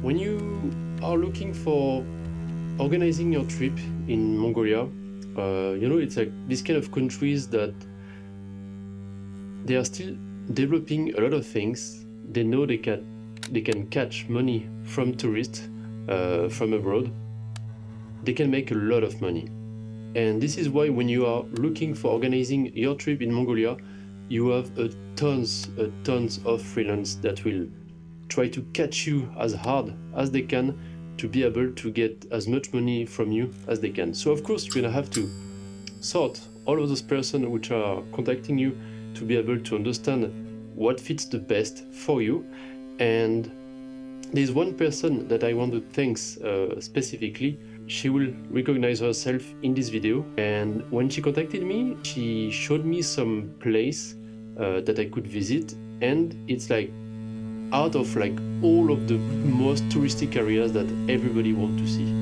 When you are looking for organizing your trip in Mongolia, you know, it's like this kind of countries that they are still developing a lot of things. They know they can catch money from tourists from abroad. They can make a lot of money. And this is why when you are looking for organizing your trip in Mongolia, you have tons of freelance that will try to catch you as hard as they can to be able to get as much money from you as they can. So of course you're gonna have to sort all of those persons which are contacting you to be able to understand what fits the best for you. And there's one person that I want to thank specifically. She will recognize herself in this video, and when she contacted me, she showed me some place that I could visit, and it's like out of like all of the most touristic areas that everybody wants to see.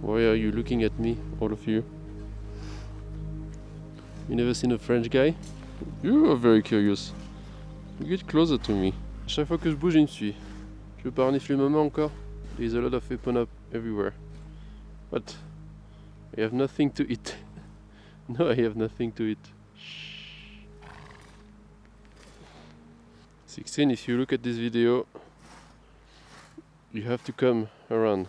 Why are you looking at me, all of you? You never seen a French guy? You are very curious. You get closer to me. Chaque fois que je bouge, il me suit. Je veux pas renifler maman encore. There's a lot of epona everywhere. What? I have nothing to eat. No, I have nothing to eat. Shh. 16, if you look at this video, you have to come around.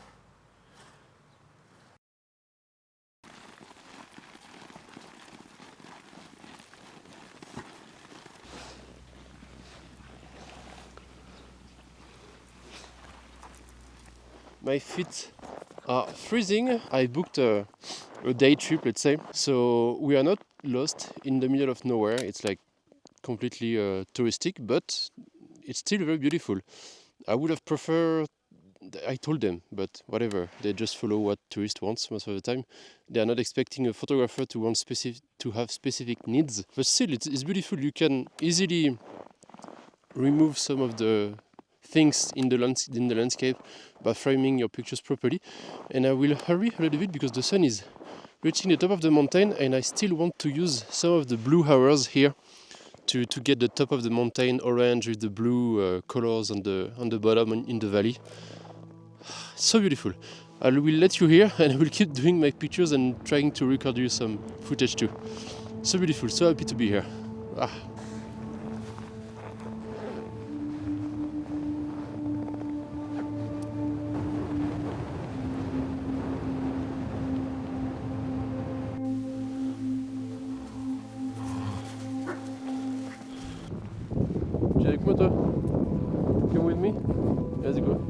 My feet are freezing. I booked a day trip, let's say. So we are not lost in the middle of nowhere. It's like completely touristic, but it's still very beautiful. I would have preferred, I told them, but whatever. They just follow what tourists want most of the time. They are not expecting a photographer to have specific needs. But still, it's beautiful. You can easily remove some of the things in the landscape by framing your pictures properly. And I will hurry a little bit because the sun is reaching the top of the mountain, and I still want to use some of the blue hours here to get the top of the mountain orange with the blue colors on the bottom in the valley. So beautiful. I will let you here, and I will keep doing my pictures and trying to record you some footage too. So beautiful, so happy to be here. Viens avec moi toi. Come with me. Let's go.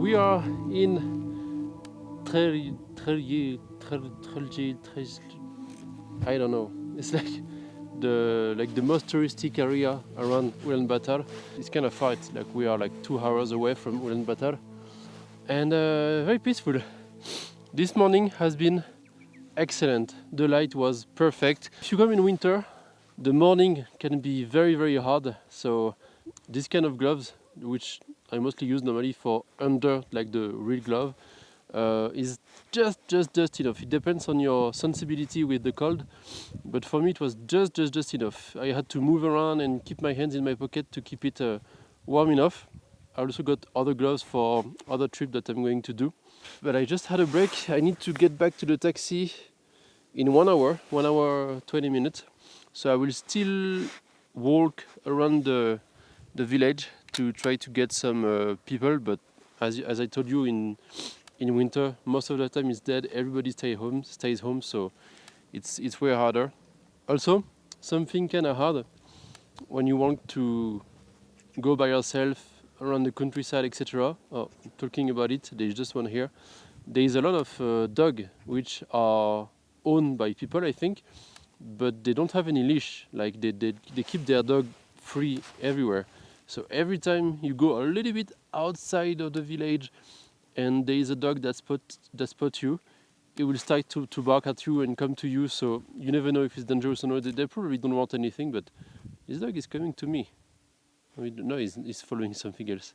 We are in I don't know. It's like the most touristic area around Ulaanbaatar. It's kind of far. It's like we are like 2 hours away from Ulaanbaatar, and very peaceful. This morning has been excellent. The light was perfect. If you come in winter, the morning can be very hard. So this kind of gloves, which I mostly use normally for under like the real glove, is just enough. It depends on your sensibility with the cold, but for me it was just enough. I had to move around and keep my hands in my pocket to keep it warm enough. I also got other gloves for other trip that I'm going to do. But I just had a break. I need to get back to the taxi in 1 hour, 20 minutes. So I will still walk around the village to try to get some people, but as I told you, in winter most of the time it's dead. Everybody stays home, so it's way harder. Also, something kind of hard when you want to go by yourself around the countryside, etc. Oh, talking about it, there's just one here. There is a lot of dogs which are owned by people, I think, but they don't have any leash. Like they keep their dog free everywhere. So every time you go a little bit outside of the village and there is a dog that spot you, it will start to bark at you and come to you. So you never know if it's dangerous or not. They probably don't want anything, but this dog is coming to me. I mean, no, he's following something else.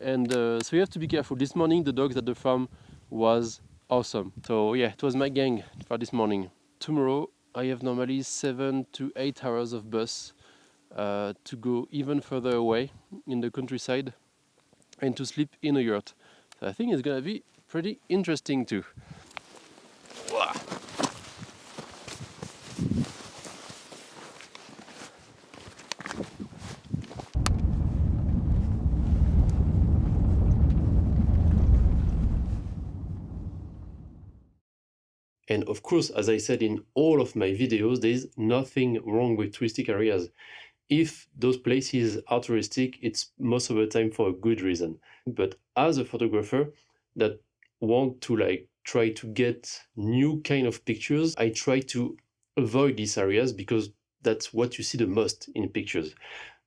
And so you have to be careful. This morning the dogs at the farm was awesome. So yeah, it was my gang for this morning. Tomorrow I have normally 7 to 8 hours of bus to go even further away in the countryside and to sleep in a yurt. So I think it's gonna be pretty interesting too. And of course, as I said in all of my videos, there is nothing wrong with touristic areas. If those places are touristic, it's most of the time for a good reason. But as a photographer that want to like try to get new kind of pictures, I try to avoid these areas because that's what you see the most in pictures.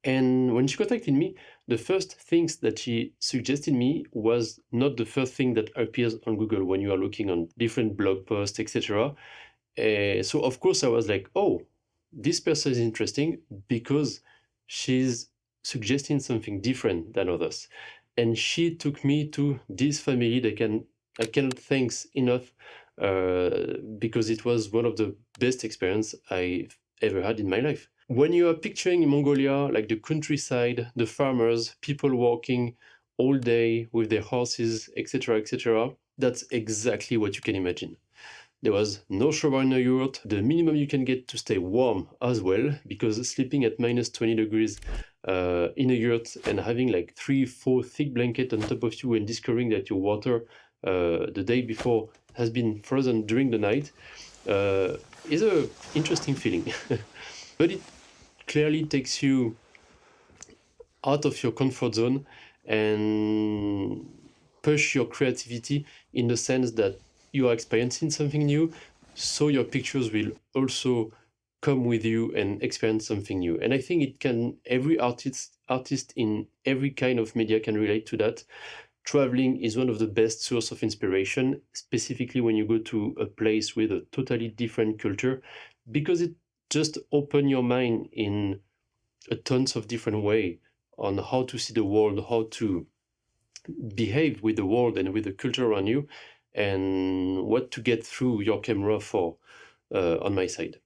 And when she contacted me, the first things that she suggested me was not the first thing that appears on Google when you are looking on different blog posts, etc. So of course I was like, oh, this person is interesting because she's suggesting something different than others. And she took me to this family that I cannot thank enough because it was one of the best experience I've ever had in my life. When you are picturing in Mongolia, like the countryside, the farmers, people walking all day with their horses, etc., that's exactly what you can imagine. There was no shower in a yurt. The minimum you can get to stay warm as well, because sleeping at minus 20 degrees in a yurt and having like 3-4 thick blankets on top of you and discovering that your water the day before has been frozen during the night is a interesting feeling. But it clearly takes you out of your comfort zone and push your creativity in the sense that you are experiencing something new, so your pictures will also come with you and experience something new. And I think every artist in every kind of media can relate to that. Traveling is one of the best source of inspiration, specifically when you go to a place with a totally different culture, because it just opens your mind in a tons of different way on how to see the world, how to behave with the world and with the culture around you, and what to get through your camera for on my side.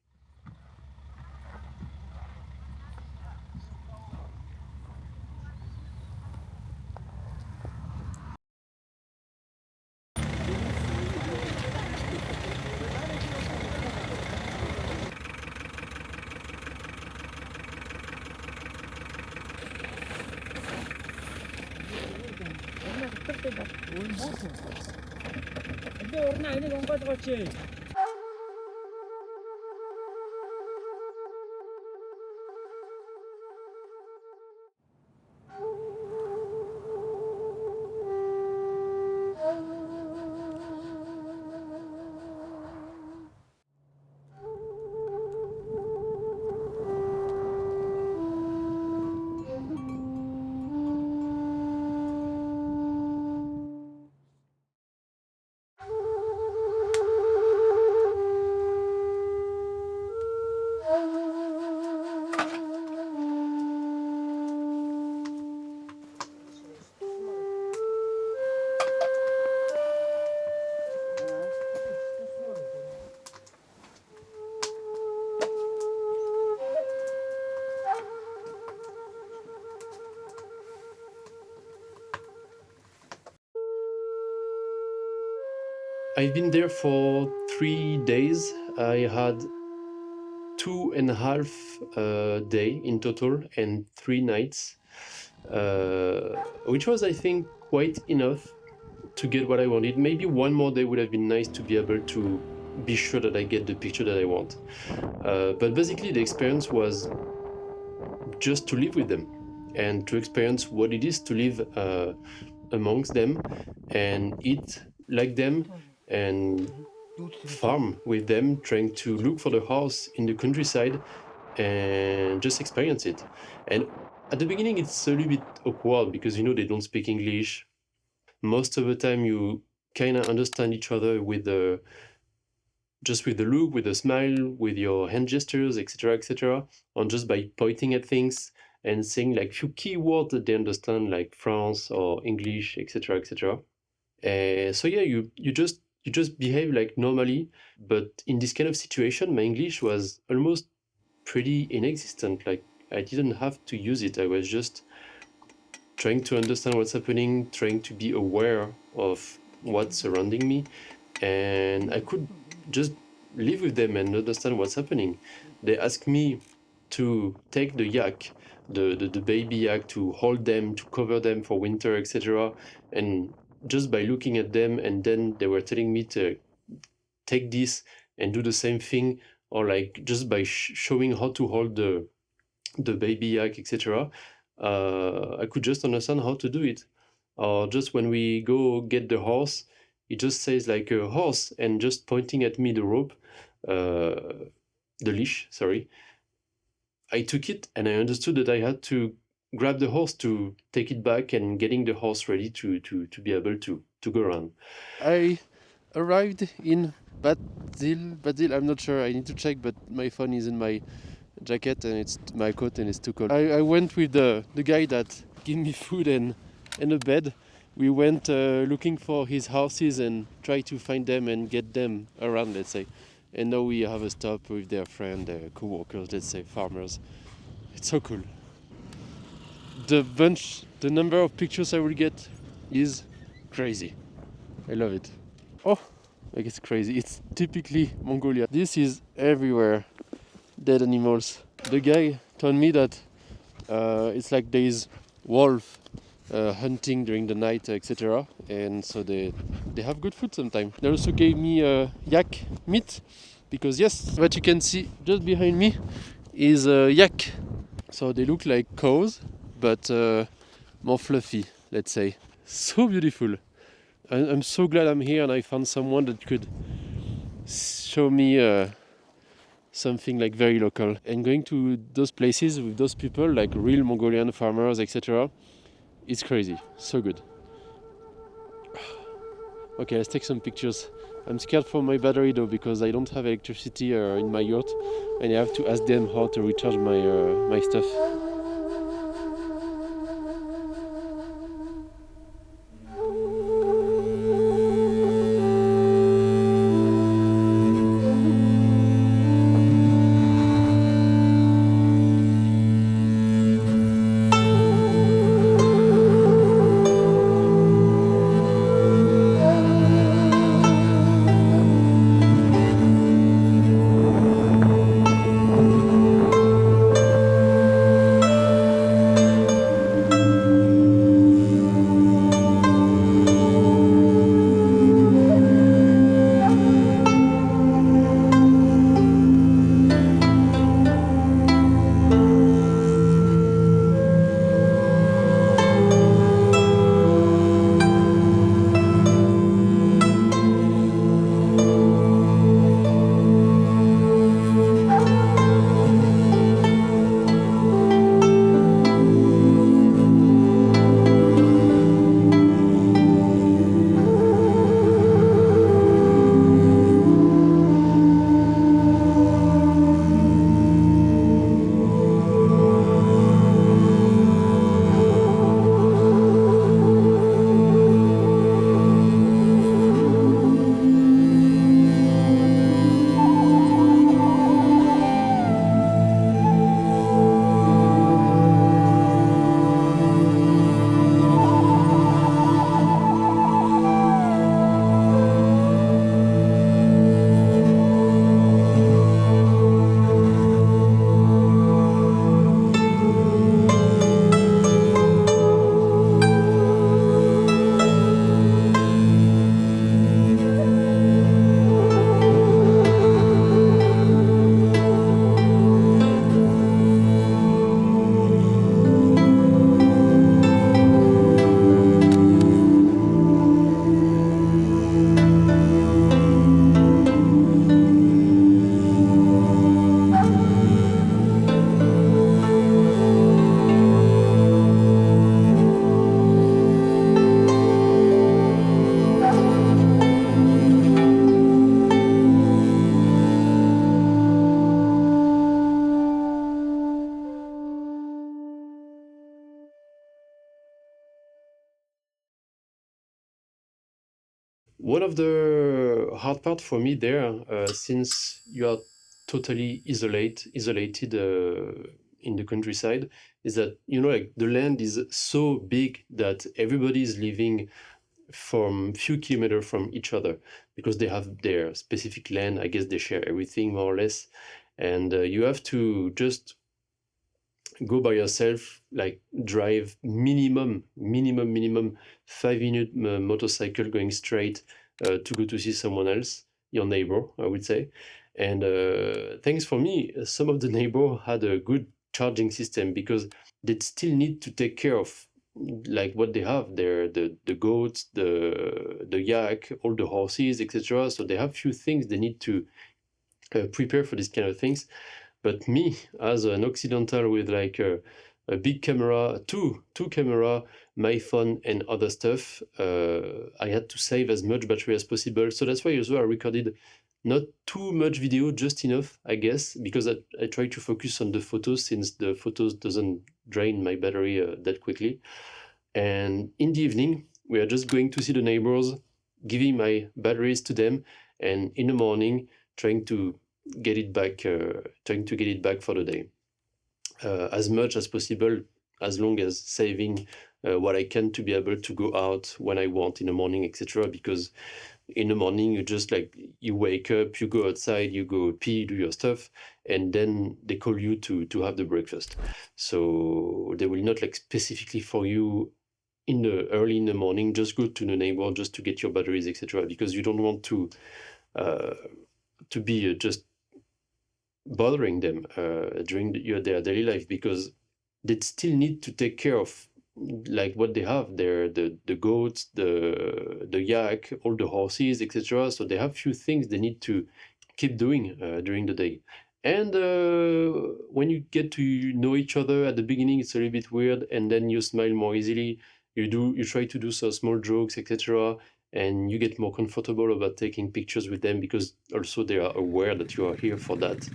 I've been there for 3 days. I had 2.5 day in total and 3 nights, which was, I think, quite enough to get what I wanted. Maybe one more day would have been nice to be able to be sure that I get the picture that I want. But basically, the experience was just to live with them and to experience what it is to live amongst them and eat like them and farm with them, trying to look for the house in the countryside and just experience it. And at the beginning, it's a little bit awkward because, they don't speak English. Most of the time, you kind of understand each other just with the look, with a smile, with your hand gestures, etc., and just by pointing at things and saying like few key words that they understand, like France or English, etc. So yeah, you just behave like normally, but in this kind of situation, my English was almost pretty inexistent. Like I didn't have to use it. I was just trying to understand what's happening, trying to be aware of what's surrounding me, and I could just live with them and understand what's happening. They asked me to take the yak, the baby yak, to hold them, to cover them for winter, etc. And just by looking at them, and then they were telling me to take this and do the same thing, or like just by showing how to hold the baby yak, etc. I could just understand how to do it. Or just when we go get the horse, it just says like a horse and just pointing at me the rope, the leash, sorry. I took it and I understood that I had to grab the horse to take it back and getting the horse ready to be able to go around. I arrived in Badil. I'm not sure. I need to check, but my phone is in my jacket and it's my coat and it's too cold. I went with the guy that gave me food and a bed. We went looking for his houses and try to find them and get them around, let's say. And now we have a stop with their friend, their co-workers, let's say, farmers. It's so cool. The number of pictures I will get is crazy. I love it. Oh, like it's crazy. It's typically Mongolia. This is everywhere. Dead animals. The guy told me that it's like there is wolf hunting during the night, etc. And so they have good food sometimes. They also gave me yak meat because yes, what you can see just behind me is yak. So they look like cows, but more fluffy, let's say. So beautiful. I'm so glad I'm here and I found someone that could show me something like very local. And going to those places with those people, like real Mongolian farmers, etc., it's crazy. So good. Okay, let's take some pictures. I'm scared for my battery though because I don't have electricity in my yacht, and I have to ask them how to recharge my stuff. One of the hard part for me there, since you are totally isolated in the countryside, is that, you know, like the land is so big that everybody is living from few kilometers from each other because they have their specific land. I guess they share everything more or less, and you have to just go by yourself, like drive minimum 5 minute motorcycle going straight to go to see someone else, your neighbor, I would say. And thanks for me, some of the neighbor had a good charging system because they still need to take care of like what they have there, the goats, the yak, all the horses, etc. So they have few things they need to prepare for these kind of things. But me, as an Occidental with like a big camera, two camera, my phone and other stuff, I had to save as much battery as possible. So that's why also I recorded not too much video, just enough, I guess, because I try to focus on the photos since the photos doesn't drain my battery that quickly. And in the evening, we are just going to see the neighbors, giving my batteries to them, and in the morning, trying to get it back for the day, as much as possible, as long as saving what I can to be able to go out when I want in the morning, etc. Because in the morning you just like you wake up, you go outside, you go pee, do your stuff, and then they call you to have the breakfast. So they will not like specifically for you in the early in the morning just go to the neighbor just to get your batteries, etc. Because you don't want to be just bothering them during their daily life, because they still need to take care of like what they have there, the goats, the yak, all the horses, etc. So they have few things they need to keep doing during the day. And when you get to know each other at the beginning, it's a little bit weird, and then you smile more easily. You try to do some small jokes, etc. And you get more comfortable about taking pictures with them because also they are aware that you are here for that.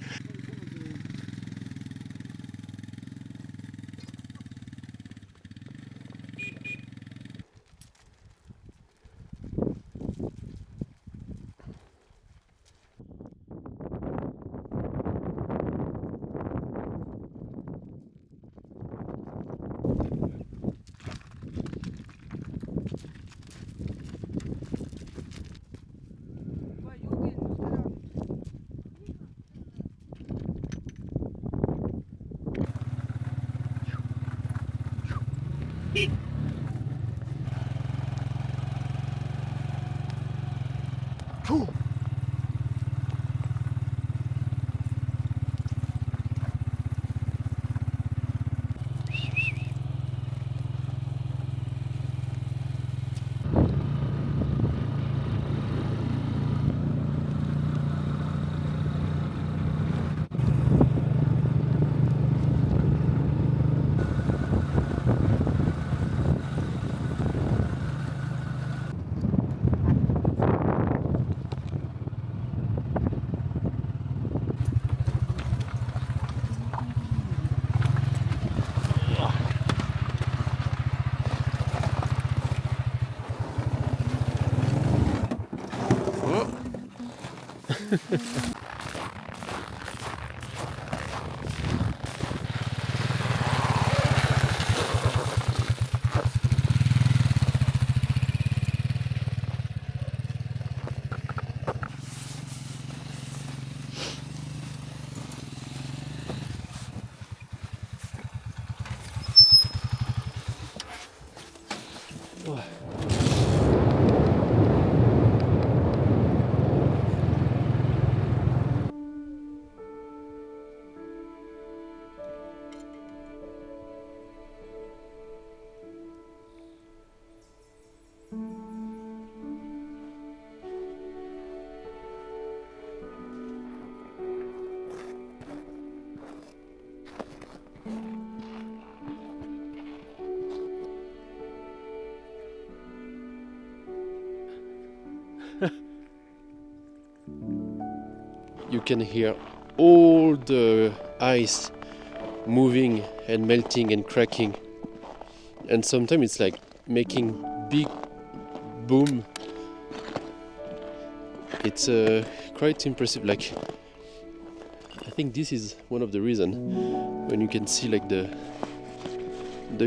You can hear all the ice moving and melting and cracking, and sometimes it's like making big boom It's quite impressive. Like, I think this is one of the reasons when you can see like the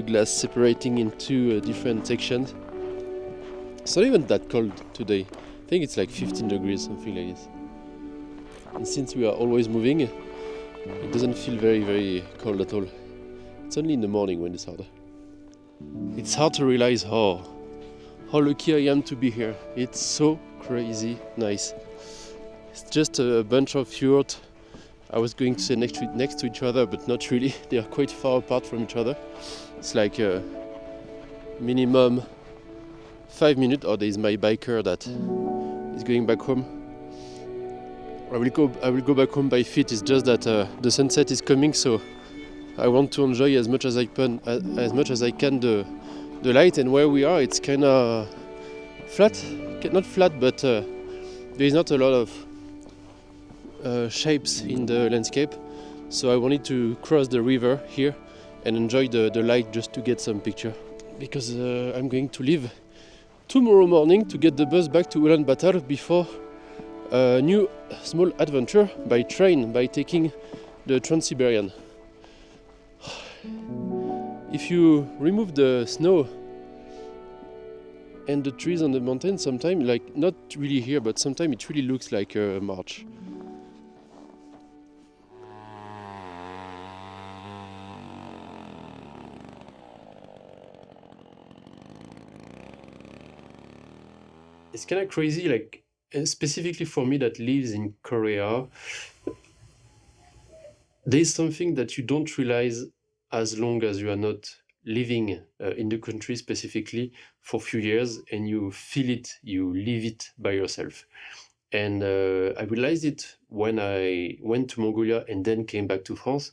glass separating into different sections. It's not even that cold today. I think it's like 15 degrees, something like this. And since we are always moving, it doesn't feel very cold at all. It's only in the morning when it's harder. It's hard to realize how lucky I am to be here. It's so crazy nice. It's just a bunch of fjords. I was going to say next to each other, but not really. They are quite far apart from each other. It's like minimum 5 minutes. Oh, there is my biker that is going back home. I will go back home by feet. It's just that the sunset is coming, so I want to enjoy as much as I can the light. And where we are, it's kind of flat. Not flat, but there is not a lot of shapes in the landscape. So I wanted to cross the river here and enjoy the light just to get some picture. Because I'm going to leave tomorrow morning to get the bus back to Ulaanbaatar before a new small adventure by train, by taking the Trans-Siberian. If you remove the snow and the trees on the mountain, sometimes, like not really here, but sometimes it really looks like a march. It's kind of crazy, like specifically for me that lives in Korea, there's something that you don't realize as long as you are not living in the country specifically for a few years, and you feel it, you live it by yourself. And I realized it when I went to Mongolia and then came back to France,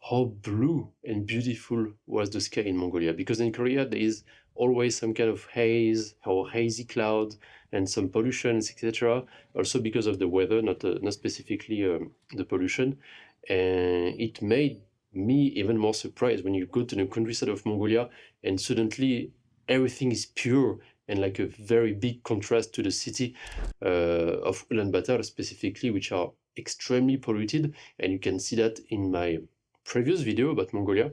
how blue and beautiful was the sky in Mongolia. Because in Korea there is always some kind of haze or hazy cloud and some pollutions, etc. Also because of the weather, not specifically the pollution. And it made me even more surprised when you go to the countryside of Mongolia and suddenly everything is pure and like a very big contrast to the city of Ulaanbaatar specifically, which are extremely polluted. And you can see that in my previous video about Mongolia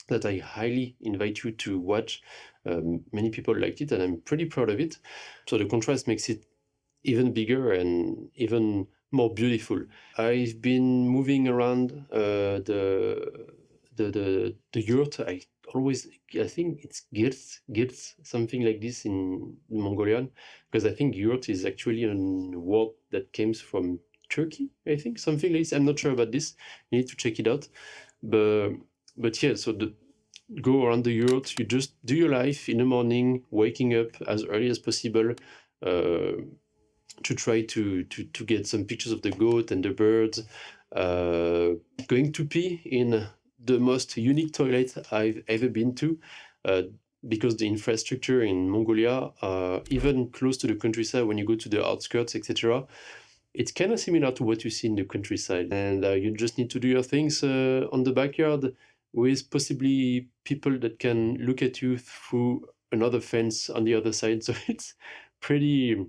that I highly invite you to watch. Many people liked it and I'm pretty proud of it. So the contrast makes it even bigger and even more beautiful. I've been moving around the yurt. I think it's GIII, something like this in Mongolian, because I think yurt is actually a word that comes from Turkey, I think, something like this. I'm not sure about this. You need to check it out. But yeah, so go around the yurt, you just do your life in the morning, waking up as early as possible, to try to get some pictures of the goat and the birds, going to pee in the most unique toilet I've ever been to, because the infrastructure in Mongolia, even close to the countryside, when you go to the outskirts, etc., it's kind of similar to what you see in the countryside. And you just need to do your things on the backyard with possibly people that can look at you through another fence on the other side. So it's pretty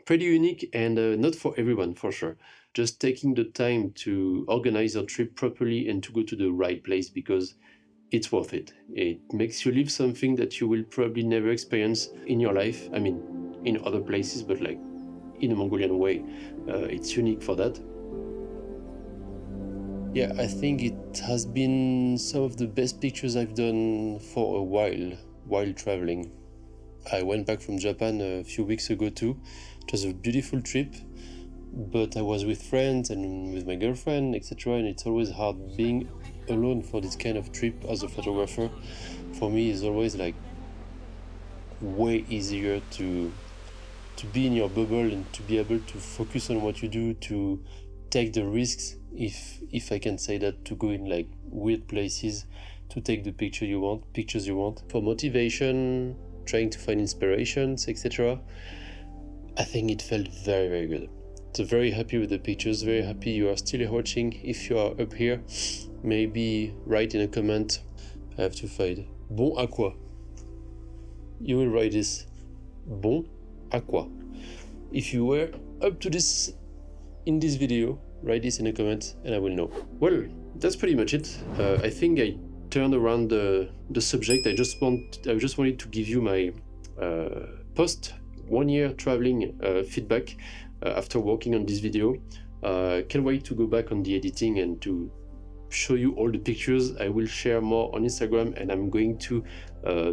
unique and not for everyone, for sure. Just taking the time to organize your trip properly and to go to the right place, because it's worth it. It makes you live something that you will probably never experience in your life. I mean, in other places, but like in a Mongolian way. It's unique for that. Yeah, I think it has been some of the best pictures I've done for a while traveling. I went back from Japan a few weeks ago too. It was a beautiful trip, but I was with friends and with my girlfriend, etc. And it's always hard being alone for this kind of trip as a photographer. For me, it's always like way easier to be in your bubble and to be able to focus on what you do, to take the risks, if I can say that, to go in like weird places, to take the pictures you want for motivation, trying to find inspirations, etc. I think it felt very good. So very happy with the pictures, very happy you are still watching. If you are up here, maybe write in a comment. I have to find bon à quoi. You will write this, bon à quoi. If you were up to this in this video, write this in the comments and I will know. Well, that's pretty much it. I think I turned around the subject. I just wanted to give you my post 1 year traveling feedback after working on this video. Can't wait to go back on the editing and to show you all the pictures. I will share more on Instagram, and I'm going to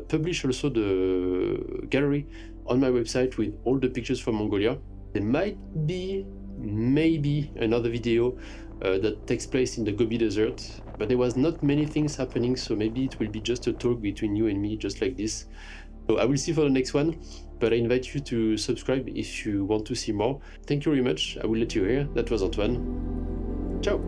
publish also the gallery on my website with all the pictures from Mongolia. There might be maybe another video that takes place in the Gobi Desert, but there was not many things happening, so maybe it will be just a talk between you and me, just like this. So I will see for the next one, but I invite you to subscribe if you want to see more. Thank you very much. I will let you hear. That was Antoine. Ciao.